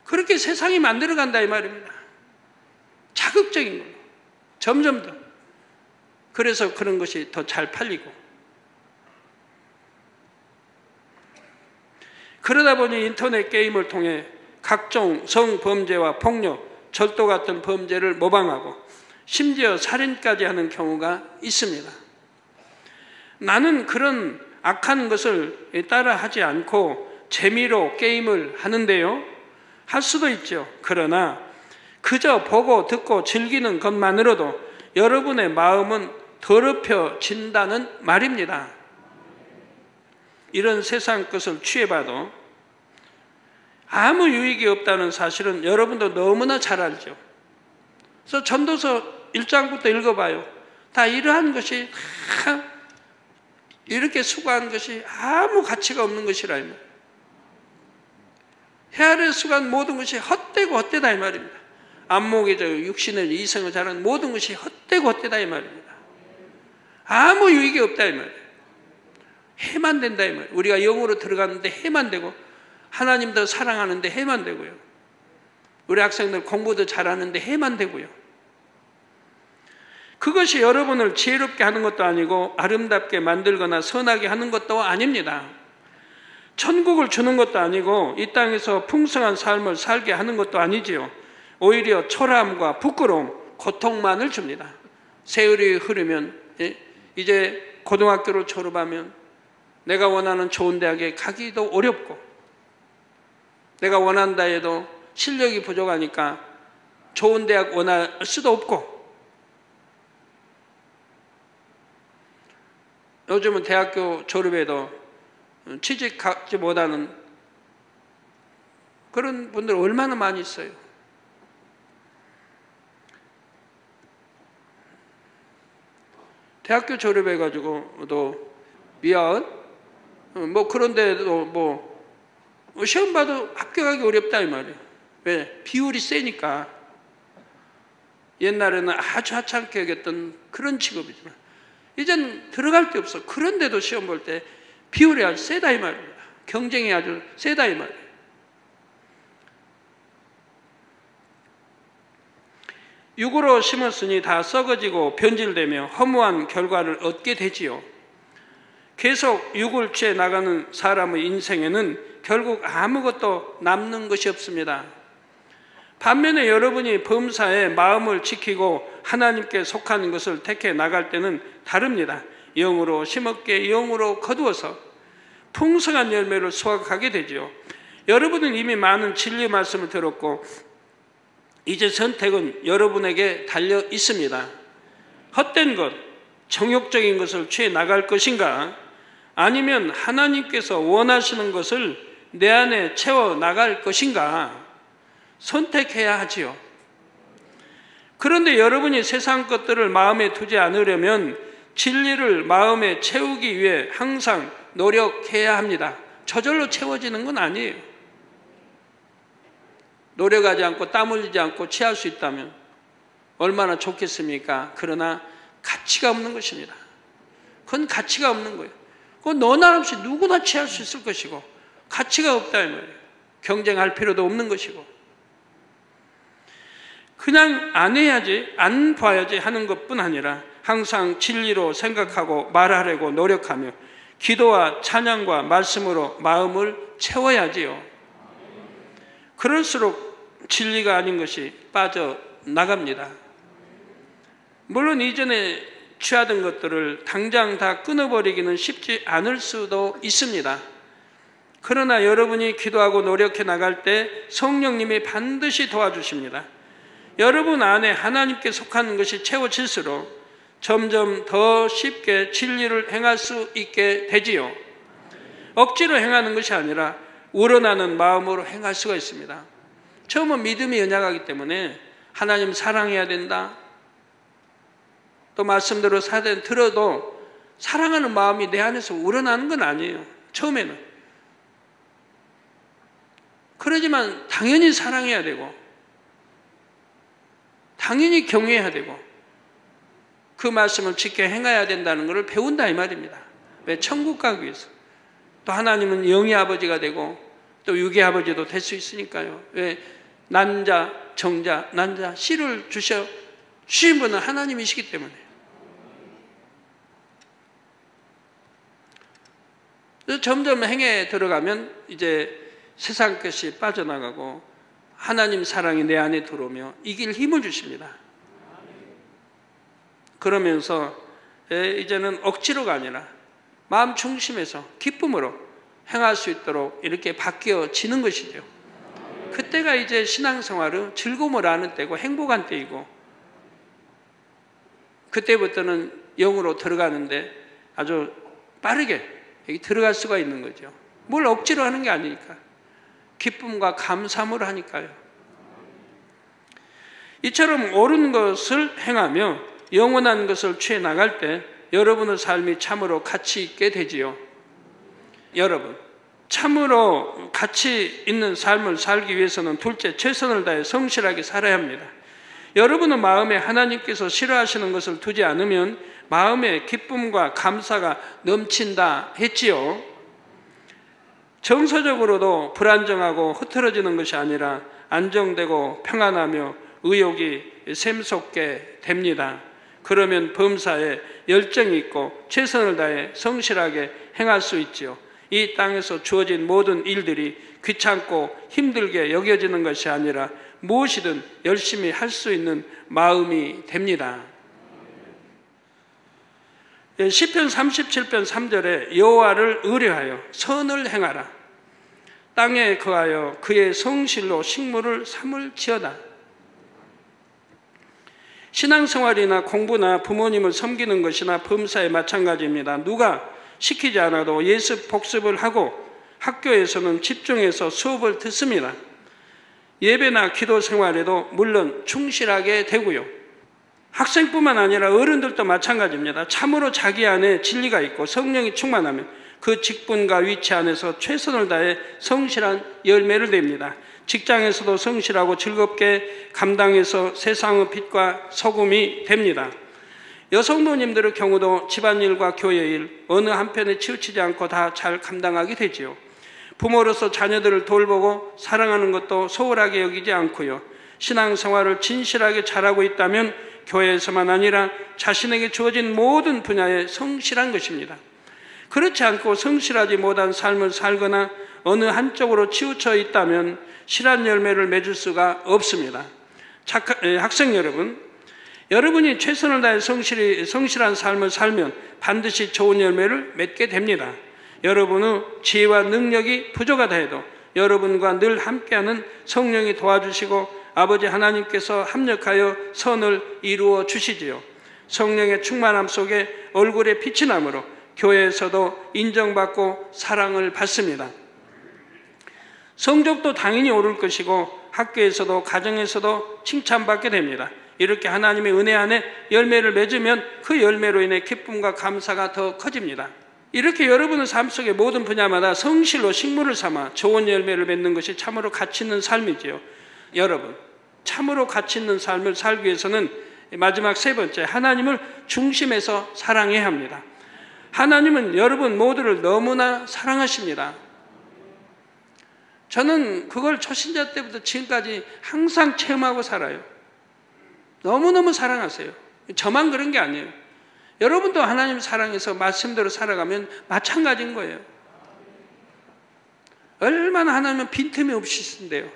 그렇게 세상이 만들어간다 이 말입니다. 자극적인 걸로 점점 더 그래서 그런 것이 더 잘 팔리고 그러다 보니 인터넷 게임을 통해 각종 성범죄와 폭력, 절도 같은 범죄를 모방하고 심지어 살인까지 하는 경우가 있습니다. 나는 그런 악한 것을 따라하지 않고 재미로 게임을 하는데요. 할 수도 있죠. 그러나 그저 보고 듣고 즐기는 것만으로도 여러분의 마음은 더럽혀진다는 말입니다. 이런 세상 것을 취해봐도 아무 유익이 없다는 사실은 여러분도 너무나 잘 알죠. 그래서 전도서 1장부터 읽어봐요. 다 이러한 것이 이렇게 수고한 것이 아무 가치가 없는 것이라 이 말이에요. 헤아려 수고한 모든 것이 헛되고 헛되다 이 말입니다. 안목의 육신의 이성을 자라는 모든 것이 헛되고 헛되다 이 말입니다. 아무 유익이 없다 이 말이에요. 해만 된다 이 말이에요. 우리가 영으로 들어갔는데 해만 되고 하나님 더 사랑하는데 해만 되고요. 우리 학생들 공부도 잘하는데 해만 되고요. 그것이 여러분을 지혜롭게 하는 것도 아니고 아름답게 만들거나 선하게 하는 것도 아닙니다. 천국을 주는 것도 아니고 이 땅에서 풍성한 삶을 살게 하는 것도 아니지요. 오히려 초라함과 부끄러움, 고통만을 줍니다. 세월이 흐르면 이제 고등학교를 졸업하면 내가 원하는 좋은 대학에 가기도 어렵고 내가 원한다 해도 실력이 부족하니까 좋은 대학 원할 수도 없고 요즘은 대학교 졸업해도 취직하지 못하는 그런 분들 얼마나 많이 있어요. 대학교 졸업해가지고도 미안 뭐 그런데도 뭐 시험 봐도 합격하기 어렵다 이 말이에요. 왜? 비율이 세니까. 옛날에는 아주 하찮게 여겼던 그런 직업이지만 이젠 들어갈 데 없어. 그런데도 시험 볼 때 비율이 아주 세다 이 말입니다. 경쟁이 아주 세다 이 말이에요. 육으로 심었으니 다 썩어지고 변질되며 허무한 결과를 얻게 되지요. 계속 육을 취해 나가는 사람의 인생에는 결국 아무것도 남는 것이 없습니다. 반면에 여러분이 범사에 마음을 지키고 하나님께 속하는 것을 택해 나갈 때는 다릅니다. 영으로 심었기에 영으로 거두어서 풍성한 열매를 수확하게 되죠. 여러분은 이미 많은 진리 말씀을 들었고 이제 선택은 여러분에게 달려 있습니다. 헛된 것, 정욕적인 것을 취해 나갈 것인가? 아니면 하나님께서 원하시는 것을 내 안에 채워 나갈 것인가? 선택해야 하지요. 그런데 여러분이 세상 것들을 마음에 두지 않으려면 진리를 마음에 채우기 위해 항상 노력해야 합니다. 저절로 채워지는 건 아니에요. 노력하지 않고 땀 흘리지 않고 취할 수 있다면 얼마나 좋겠습니까? 그러나 가치가 없는 것입니다. 그건 가치가 없는 거예요. 그건 너나 없이 누구나 취할 수 있을 것이고 가치가 없다 이 말이에요. 경쟁할 필요도 없는 것이고 그냥 안 해야지, 안 봐야지 하는 것뿐 아니라 항상 진리로 생각하고 말하려고 노력하며 기도와 찬양과 말씀으로 마음을 채워야지요. 그럴수록 진리가 아닌 것이 빠져나갑니다. 물론 이전에 취하던 것들을 당장 다 끊어버리기는 쉽지 않을 수도 있습니다. 그러나 여러분이 기도하고 노력해 나갈 때 성령님이 반드시 도와주십니다. 여러분 안에 하나님께 속하는 것이 채워질수록 점점 더 쉽게 진리를 행할 수 있게 되지요. 억지로 행하는 것이 아니라 우러나는 마음으로 행할 수가 있습니다. 처음은 믿음이 연약하기 때문에 하나님 사랑해야 된다. 또 말씀대로 들어도 사랑하는 마음이 내 안에서 우러나는 건 아니에요. 처음에는. 그러지만 당연히 사랑해야 되고 당연히 경외해야 되고 그 말씀을 지켜 행해야 된다는 것을 배운다 이 말입니다. 왜? 천국 가기 위해서. 또 하나님은 영의 아버지가 되고 또 육의 아버지도 될 수 있으니까요. 왜? 난자, 정자, 난자, 씨를 주신 분은 하나님이시기 때문에. 그래서 점점 행에 들어가면 이제 세상 것이 빠져나가고 하나님 사랑이 내 안에 들어오며 이길 힘을 주십니다. 그러면서 이제는 억지로가 아니라 마음 중심에서 기쁨으로 행할 수 있도록 이렇게 바뀌어지는 것이죠. 그때가 이제 신앙생활은 즐거움을 아는 때고 행복한 때이고 그때부터는 영으로 들어가는데 아주 빠르게 여기 들어갈 수가 있는 거죠. 뭘 억지로 하는 게 아니니까 기쁨과 감사함으로 하니까요. 이처럼 옳은 것을 행하며 영원한 것을 취해 나갈 때 여러분의 삶이 참으로 가치 있게 되지요. 여러분, 참으로 가치 있는 삶을 살기 위해서는 둘째, 최선을 다해 성실하게 살아야 합니다. 여러분의 마음에 하나님께서 싫어하시는 것을 두지 않으면 마음에 기쁨과 감사가 넘친다 했지요. 정서적으로도 불안정하고 흐트러지는 것이 아니라 안정되고 평안하며 의욕이 샘솟게 됩니다. 그러면 범사에 열정이 있고 최선을 다해 성실하게 행할 수 있지요. 이 땅에서 주어진 모든 일들이 귀찮고 힘들게 여겨지는 것이 아니라 무엇이든 열심히 할 수 있는 마음이 됩니다. 시편 37편 3절에 여호와를 의뢰하여 선을 행하라. 땅에 거하여 그의 성실로 식물을 삼을지어다. 신앙생활이나 공부나 부모님을 섬기는 것이나 범사에 마찬가지입니다. 누가 시키지 않아도 예습 복습을 하고 학교에서는 집중해서 수업을 듣습니다. 예배나 기도 생활에도 물론 충실하게 되고요. 학생뿐만 아니라 어른들도 마찬가지입니다. 참으로 자기 안에 진리가 있고 성령이 충만하면 그 직분과 위치 안에서 최선을 다해 성실한 열매를 냅니다. 직장에서도 성실하고 즐겁게 감당해서 세상의 빛과 소금이 됩니다. 여성도님들의 경우도 집안일과 교회일 어느 한편에 치우치지 않고 다 잘 감당하게 되지요. 부모로서 자녀들을 돌보고 사랑하는 것도 소홀하게 여기지 않고요. 신앙생활을 진실하게 잘하고 있다면 교회에서만 아니라 자신에게 주어진 모든 분야에 성실한 것입니다. 그렇지 않고 성실하지 못한 삶을 살거나 어느 한쪽으로 치우쳐 있다면 실한 열매를 맺을 수가 없습니다. 학생 여러분, 여러분이 최선을 다해 성실한 삶을 살면 반드시 좋은 열매를 맺게 됩니다. 여러분의 지혜와 능력이 부족하다 해도 여러분과 늘 함께하는 성령이 도와주시고 아버지 하나님께서 합력하여 선을 이루어 주시지요. 성령의 충만함 속에 얼굴에 빛이 나므로 교회에서도 인정받고 사랑을 받습니다. 성적도 당연히 오를 것이고 학교에서도 가정에서도 칭찬받게 됩니다. 이렇게 하나님의 은혜 안에 열매를 맺으면 그 열매로 인해 기쁨과 감사가 더 커집니다. 이렇게 여러분의 삶 속의 모든 분야마다 성실로 식물을 삼아 좋은 열매를 맺는 것이 참으로 가치 있는 삶이지요. 여러분, 참으로 가치 있는 삶을 살기 위해서는 마지막 세 번째, 하나님을 중심에서 사랑해야 합니다. 하나님은 여러분 모두를 너무나 사랑하십니다. 저는 그걸 초신자 때부터 지금까지 항상 체험하고 살아요. 너무너무 사랑하세요. 저만 그런 게 아니에요. 여러분도 하나님 사랑해서 말씀대로 살아가면 마찬가지인 거예요. 얼마나 하나님은 빈틈이 없으신데요.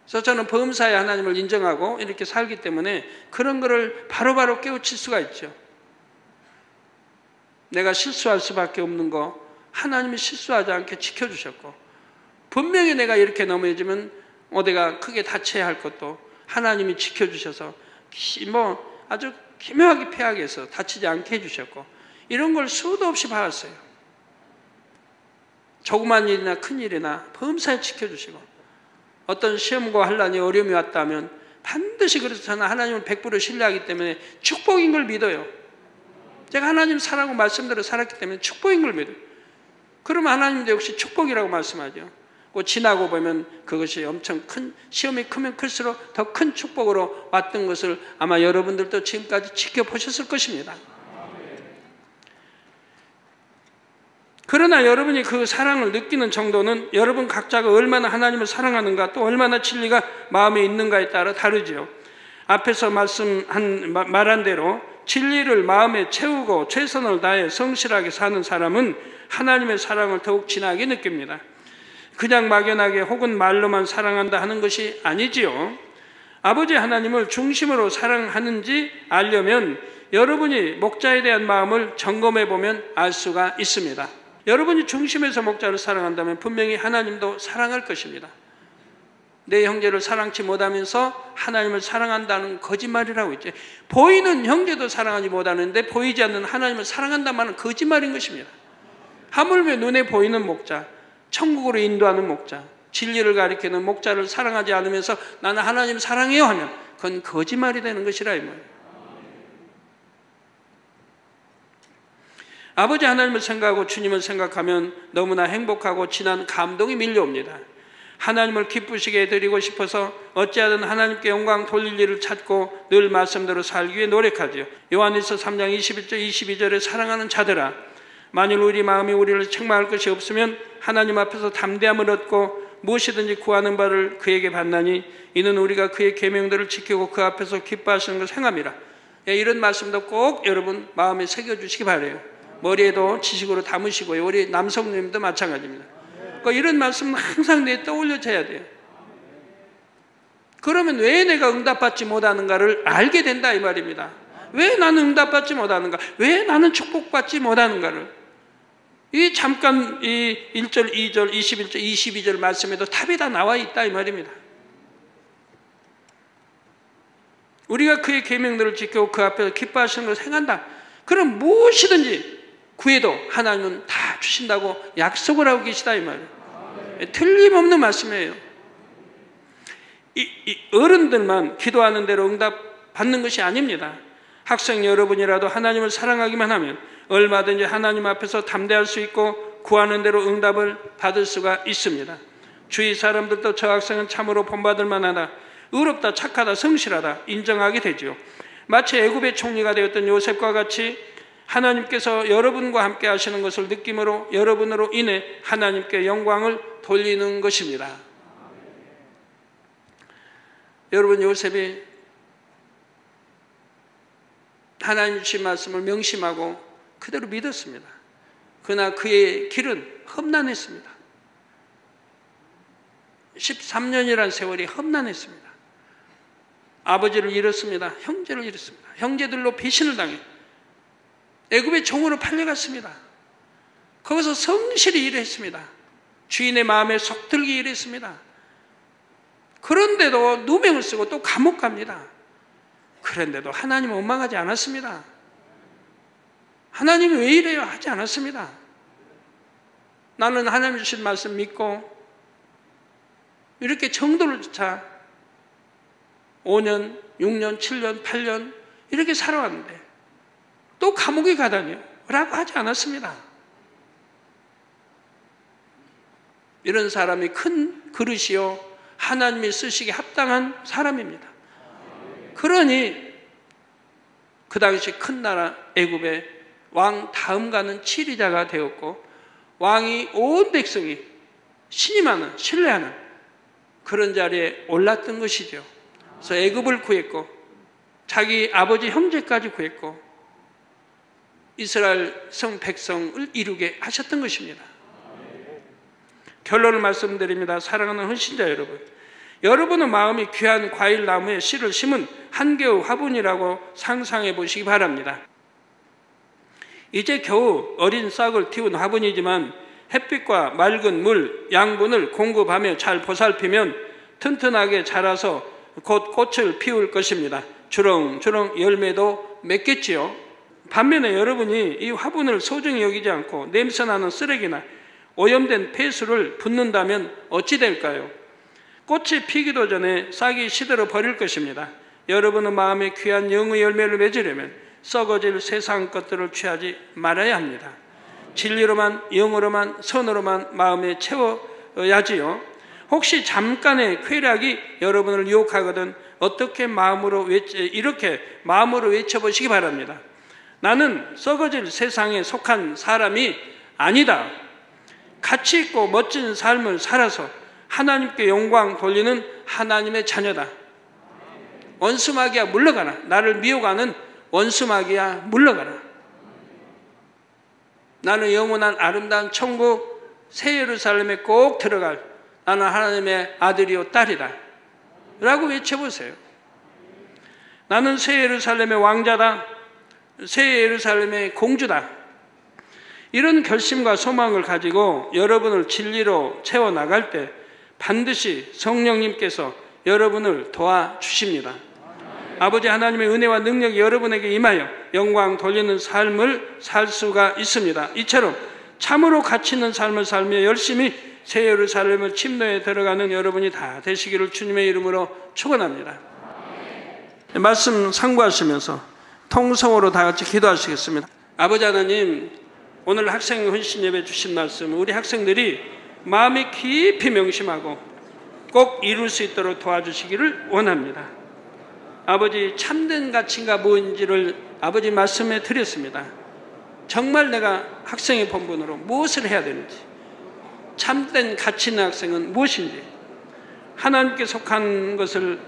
그래서 저는 범사에 하나님을 인정하고 이렇게 살기 때문에 그런 거를 바로바로 깨우칠 수가 있죠. 내가 실수할 수밖에 없는 거 하나님이 실수하지 않게 지켜주셨고, 분명히 내가 이렇게 넘어지면 어디가 크게 다쳐야 할 것도 하나님이 지켜주셔서 아주 기묘하게 피하게 해서 다치지 않게 해주셨고, 이런 걸 수도 없이 받았어요. 조그만 일이나 큰 일이나 범사에 지켜주시고, 어떤 시험과 환난이 어려움이 왔다면 반드시, 그래서 저는 하나님을 100% 신뢰하기 때문에 축복인 걸 믿어요. 제가 하나님 사랑하고 말씀대로 살았기 때문에 축복인 걸 믿어요. 그러면 하나님도 역시 축복이라고 말씀하죠. 지나고 보면 그것이 엄청 큰, 시험이 크면 클수록 더 큰 축복으로 왔던 것을 아마 여러분들도 지금까지 지켜보셨을 것입니다. 그러나 여러분이 그 사랑을 느끼는 정도는 여러분 각자가 얼마나 하나님을 사랑하는가, 또 얼마나 진리가 마음에 있는가에 따라 다르지요. 앞에서 말한 대로 진리를 마음에 채우고 최선을 다해 성실하게 사는 사람은 하나님의 사랑을 더욱 진하게 느낍니다. 그냥 막연하게 혹은 말로만 사랑한다 하는 것이 아니지요. 아버지 하나님을 중심으로 사랑하는지 알려면 여러분이 목자에 대한 마음을 점검해 보면 알 수가 있습니다. 여러분이 중심에서 목자를 사랑한다면 분명히 하나님도 사랑할 것입니다. 내 형제를 사랑치 못하면서 하나님을 사랑한다는 거짓말이라고 있죠. 보이는 형제도 사랑하지 못하는데 보이지 않는 하나님을 사랑한다는 말은 거짓말인 것입니다. 하물며 눈에 보이는 목자, 천국으로 인도하는 목자, 진리를 가리키는 목자를 사랑하지 않으면서 나는 하나님 사랑해요 하면 그건 거짓말이 되는 것이라 이 말이에요. 아버지 하나님을 생각하고 주님을 생각하면 너무나 행복하고 진한 감동이 밀려옵니다. 하나님을 기쁘시게 해드리고 싶어서 어찌하든 하나님께 영광 돌릴 일을 찾고 늘 말씀대로 살기 위해 노력하지요. 요한일서 3장 21절 22절에 사랑하는 자들아, 만일 우리 마음이 우리를 책망할 것이 없으면 하나님 앞에서 담대함을 얻고 무엇이든지 구하는 바를 그에게 받나니 이는 우리가 그의 계명들을 지키고 그 앞에서 기뻐하시는 것을 행함이라. 이런 말씀도 꼭 여러분 마음에 새겨주시기 바라요. 머리에도 지식으로 담으시고요. 우리 남성님도 마찬가지입니다. 그러니까 이런 말씀은 항상 내 떠올려져야 돼요. 그러면 왜 내가 응답받지 못하는가를 알게 된다 이 말입니다. 왜 나는 응답받지 못하는가? 왜 나는 축복받지 못하는가를, 이 잠깐 이 1절, 2절, 21절, 22절 말씀에도 답이 다 나와 있다 이 말입니다. 우리가 그의 계명들을 지키고 그 앞에서 기뻐하시는 것을 행한다. 그럼 무엇이든지 구해도 하나님은 다 주신다고 약속을 하고 계시다 이 말이에요. 틀림없는 말씀이에요. 이 어른들만 기도하는 대로 응답 받는 것이 아닙니다. 학생 여러분이라도 하나님을 사랑하기만 하면 얼마든지 하나님 앞에서 담대할 수 있고 구하는 대로 응답을 받을 수가 있습니다. 주위 사람들도 저 학생은 참으로 본받을 만하다, 의롭다, 착하다, 성실하다 인정하게 되지요. 마치 애굽의 총리가 되었던 요셉과 같이 하나님께서 여러분과 함께 하시는 것을 느낌으로 여러분으로 인해 하나님께 영광을 돌리는 것입니다. 여러분, 요셉이 하나님 주신 말씀을 명심하고 그대로 믿었습니다. 그러나 그의 길은 험난했습니다. 13년이라는 세월이 험난했습니다. 아버지를 잃었습니다. 형제를 잃었습니다. 형제들로 배신을 당해 애굽의 종으로 팔려갔습니다. 거기서 성실히 일했습니다. 주인의 마음에 속 들게 일했습니다. 그런데도 누명을 쓰고 또 감옥 갑니다. 그런데도 하나님은 원망하지 않았습니다. 하나님이 왜 이래요? 하지 않았습니다. 나는 하나님 주신 말씀 믿고 이렇게 정도를 차 5년, 6년, 7년, 8년 이렇게 살아왔는데 또 감옥에 가다니요? 라고 하지 않았습니다. 이런 사람이 큰 그릇이요 하나님이 쓰시기에 합당한 사람입니다. 그러니 그 당시 큰 나라 애굽의 왕 다음 가는 치리자가 되었고 왕이 온 백성이 신임하는 신뢰하는 그런 자리에 올랐던 것이죠. 그래서 애굽을 구했고 자기 아버지 형제까지 구했고 이스라엘 성 백성을 이루게 하셨던 것입니다. 결론을 말씀드립니다. 사랑하는 헌신자 여러분, 여러분의 마음이 귀한 과일 나무에 씨를 심은 한 개의 화분이라고 상상해 보시기 바랍니다. 이제 겨우 어린 싹을 틔운 화분이지만 햇빛과 맑은 물, 양분을 공급하며 잘 보살피면 튼튼하게 자라서 곧 꽃을 피울 것입니다. 주렁주렁 열매도 맺겠지요. 반면에 여러분이 이 화분을 소중히 여기지 않고 냄새나는 쓰레기나 오염된 폐수를 붓는다면 어찌 될까요? 꽃이 피기도 전에 싹이 시들어 버릴 것입니다. 여러분의 마음에 귀한 영의 열매를 맺으려면 썩어질 세상 것들을 취하지 말아야 합니다. 진리로만, 영으로만, 선으로만 마음에 채워야지요. 혹시 잠깐의 쾌락이 여러분을 유혹하거든 이렇게 마음으로 외쳐보시기 바랍니다. 나는 썩어질 세상에 속한 사람이 아니다. 가치 있고 멋진 삶을 살아서 하나님께 영광 돌리는 하나님의 자녀다. 원수마귀야 물러가라. 나를 미워하는 원수마귀야 물러가라. 나는 영원한 아름다운 천국 새 예루살렘에 꼭 들어갈 나는 하나님의 아들이요 딸이다 라고 외쳐보세요. 나는 새 예루살렘의 왕자다. 새 예루살렘의 공주다. 이런 결심과 소망을 가지고 여러분을 진리로 채워나갈 때 반드시 성령님께서 여러분을 도와주십니다. 아버지 하나님의 은혜와 능력이 여러분에게 임하여 영광 돌리는 삶을 살 수가 있습니다. 이처럼 참으로 가치 있는 삶을 살며 열심히 새 예루살렘을 침노에 들어가는 여러분이 다 되시기를 주님의 이름으로 축원합니다. 말씀 상고하시면서 통성으로 다 같이 기도하시겠습니다. 아버지 하나님, 오늘 학생 헌신 예배 주신 말씀 우리 학생들이 마음에 깊이 명심하고 꼭 이룰 수 있도록 도와주시기를 원합니다. 아버지, 참된 가치가 뭔지를 아버지 말씀에 드렸습니다. 정말 내가 학생의 본분으로 무엇을 해야 되는지, 참된 가치 있는 학생은 무엇인지, 하나님께 속한 것을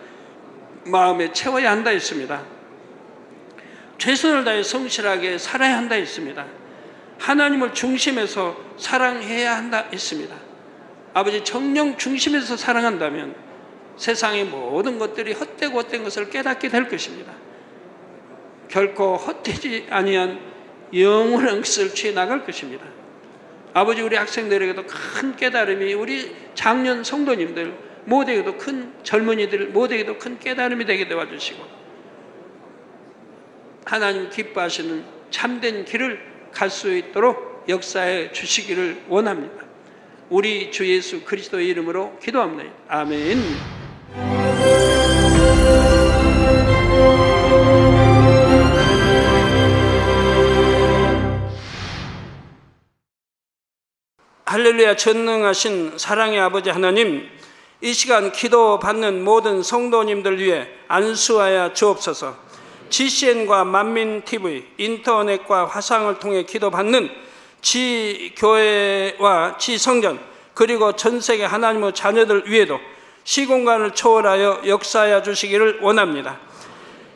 마음에 채워야 한다 했습니다. 최선을 다해 성실하게 살아야 한다 했습니다. 하나님을 중심에서 사랑해야 한다 했습니다. 아버지, 정령 중심에서 사랑한다면 세상의 모든 것들이 헛되고 헛된 것을 깨닫게 될 것입니다. 결코 헛되지 아니한 영원한 것을 취해 나갈 것입니다. 아버지, 우리 학생들에게도 큰 깨달음이, 우리 장년 성도님들 모두에게도 큰 젊은이들 모두에게도 큰 깨달음이 되게 도와주시고 하나님 기뻐하시는 참된 길을 갈 수 있도록 역사해 주시기를 원합니다. 우리 주 예수 그리스도의 이름으로 기도합니다. 아멘. 할렐루야. 전능하신 사랑의 아버지 하나님, 이 시간 기도받는 모든 성도님들 위해 안수하여 주옵소서. GCN과 만민TV, 인터넷과 화상을 통해 기도받는 지교회와 지성전, 그리고 전세계 하나님의 자녀들 위에도 시공간을 초월하여 역사하여 주시기를 원합니다.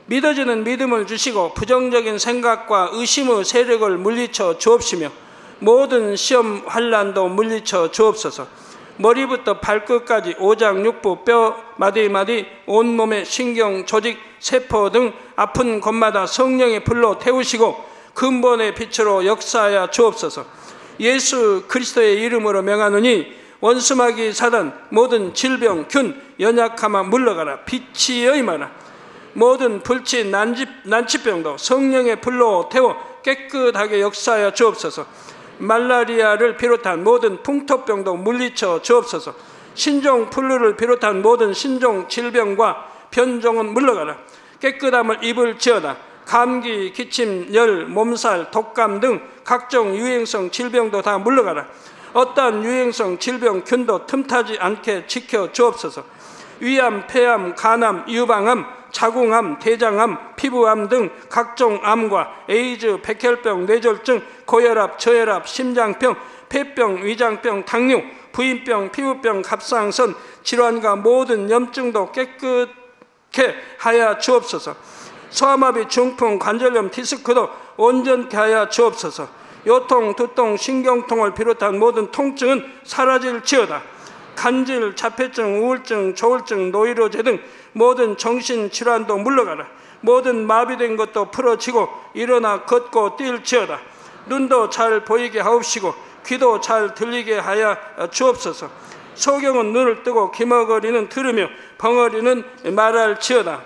믿어지는 믿음을 주시고 부정적인 생각과 의심의 세력을 물리쳐 주옵시며 모든 시험 환난도 물리쳐 주옵소서. 머리부터 발끝까지 오장육부, 뼈, 마디마디, 온몸의 신경, 조직, 세포 등 아픈 곳마다 성령의 불로 태우시고 근본의 빛으로 역사하여 주옵소서. 예수 그리스도의 이름으로 명하노니 원수마귀 사단 모든 질병 균 연약함아 물러가라. 빛이 여임하라. 모든 불치 난치병도 성령의 불로 태워 깨끗하게 역사하여 주옵소서. 말라리아를 비롯한 모든 풍토병도 물리쳐 주옵소서. 신종 플루를 비롯한 모든 신종 질병과 변종은 물러가라. 깨끗함을 입을지어다. 감기, 기침, 열, 몸살, 독감 등 각종 유행성 질병도 다 물러가라. 어떠한 유행성 질병 균도 틈타지 않게 지켜 주옵소서. 위암, 폐암, 간암, 유방암, 자궁암, 대장암, 피부암 등 각종 암과 에이즈, 백혈병, 뇌졸중, 고혈압, 저혈압, 심장병, 폐병, 위장병, 당뇨, 부인병, 피부병, 갑상선 질환과 모든 염증도 깨끗게 하여 주옵소서. 소아마비, 중풍, 관절염, 디스크도 온전케 하여 주옵소서. 요통, 두통, 신경통을 비롯한 모든 통증은 사라질지어다. 간질, 자폐증, 우울증, 조울증, 노이로제 등 모든 정신질환도 물러가라. 모든 마비된 것도 풀어지고 일어나 걷고 뛸지어다. 눈도 잘 보이게 하옵시고 귀도 잘 들리게 하여 주옵소서. 소경은 눈을 뜨고 기머거리는 들으며 벙어리는 말할지어다.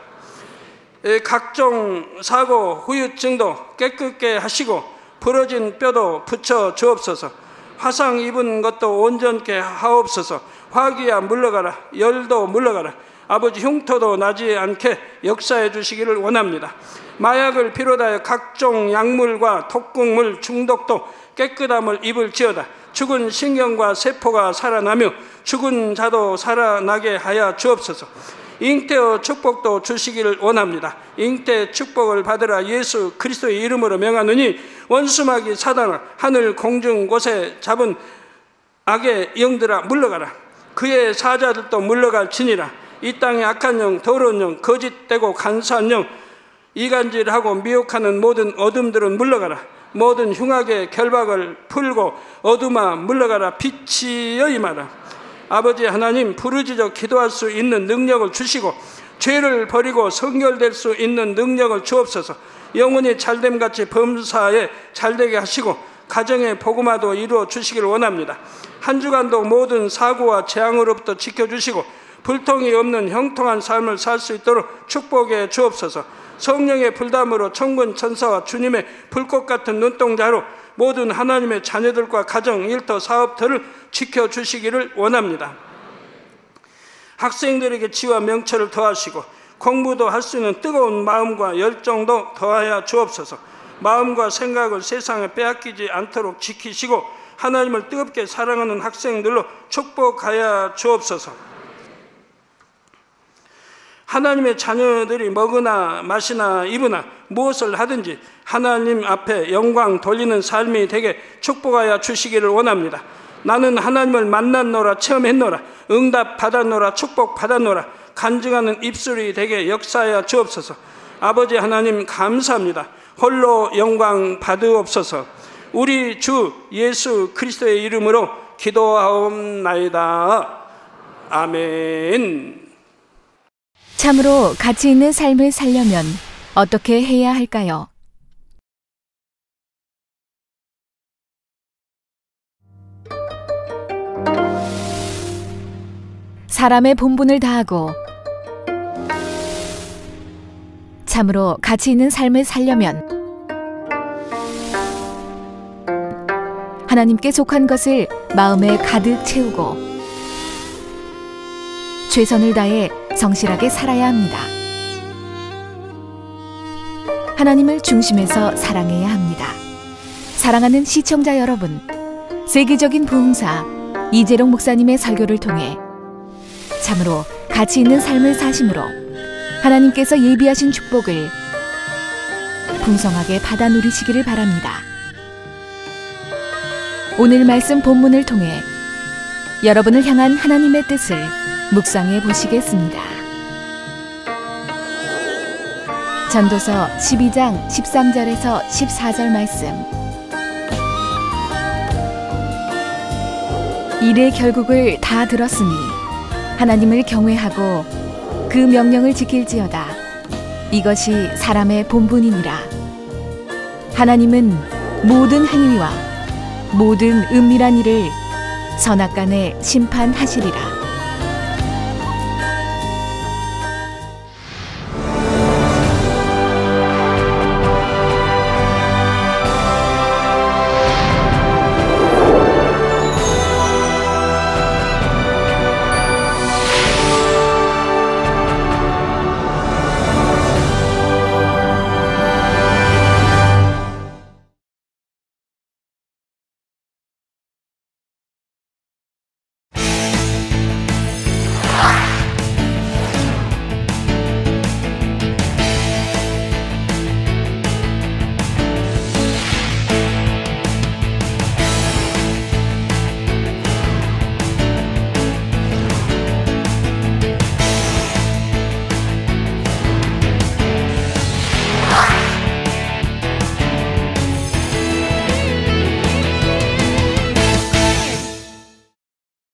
각종 사고, 후유증도 깨끗게 하시고 부러진 뼈도 붙여 주옵소서. 화상 입은 것도 온전케 하옵소서. 화기야 물러가라. 열도 물러가라. 아버지 흉터도 나지 않게 역사해 주시기를 원합니다. 마약을 비롯하여 각종 약물과 독극물 중독도 깨끗함을 입을지어다. 죽은 신경과 세포가 살아나며 죽은 자도 살아나게 하여 주옵소서. 잉태의 축복도 주시기를 원합니다. 잉태 축복을 받으라. 예수 그리스도의 이름으로 명하노니 원수마귀 사단아 하늘 공중 곳에 잡은 악의 영들아 물러가라. 그의 사자들도 물러갈지니라. 이 땅의 악한 영, 더러운 영, 거짓되고 간사한 영, 이간질하고 미혹하는 모든 어둠들은 물러가라. 모든 흉악의 결박을 풀고 어둠아 물러가라. 빛이 여임하라. 아버지 하나님, 부르짖어 기도할 수 있는 능력을 주시고 죄를 버리고 성결될 수 있는 능력을 주옵소서. 영혼이 잘됨같이 범사에 잘되게 하시고 가정의 복음화도 이루어 주시기를 원합니다. 한 주간도 모든 사고와 재앙으로부터 지켜주시고 불통이 없는 형통한 삶을 살 수 있도록 축복해 주옵소서. 성령의 불담으로 천군 천사와 주님의 불꽃 같은 눈동자로 모든 하나님의 자녀들과 가정, 일터, 사업터를 지켜주시기를 원합니다. 학생들에게 지와 명철을 더하시고 공부도 할 수 있는 뜨거운 마음과 열정도 더하여 주옵소서. 마음과 생각을 세상에 빼앗기지 않도록 지키시고 하나님을 뜨겁게 사랑하는 학생들로 축복하여 주옵소서. 하나님의 자녀들이 먹으나 마시나 입으나 무엇을 하든지 하나님 앞에 영광 돌리는 삶이 되게 축복하여 주시기를 원합니다. 나는 하나님을 만났노라, 체험했노라, 응답 받았노라, 축복 받았노라, 간증하는 입술이 되게 역사하여 주옵소서. 아버지 하나님 감사합니다. 홀로 영광 받으옵소서. 우리 주 예수 그리스도의 이름으로 기도하옵나이다. 아멘. 참으로 가치 있는 삶을 살려면 어떻게 해야 할까요? 사람의 본분을 다하고 참으로 가치 있는 삶을 살려면 하나님께 속한 것을 마음에 가득 채우고 최선을 다해 성실하게 살아야 합니다. 하나님을 중심에서 사랑해야 합니다. 사랑하는 시청자 여러분, 세계적인 부흥사 이재롱 목사님의 설교를 통해 참으로 가치 있는 삶을 사심으로 하나님께서 예비하신 축복을 풍성하게 받아 누리시기를 바랍니다. 오늘 말씀 본문을 통해 여러분을 향한 하나님의 뜻을 묵상해 보시겠습니다. 전도서 12장 13절에서 14절 말씀. 일의 결국을 다 들었으니 하나님을 경외하고 그 명령을 지킬지어다. 이것이 사람의 본분이니라. 하나님은 모든 행위와 모든 은밀한 일을 선악간에 심판하시리라.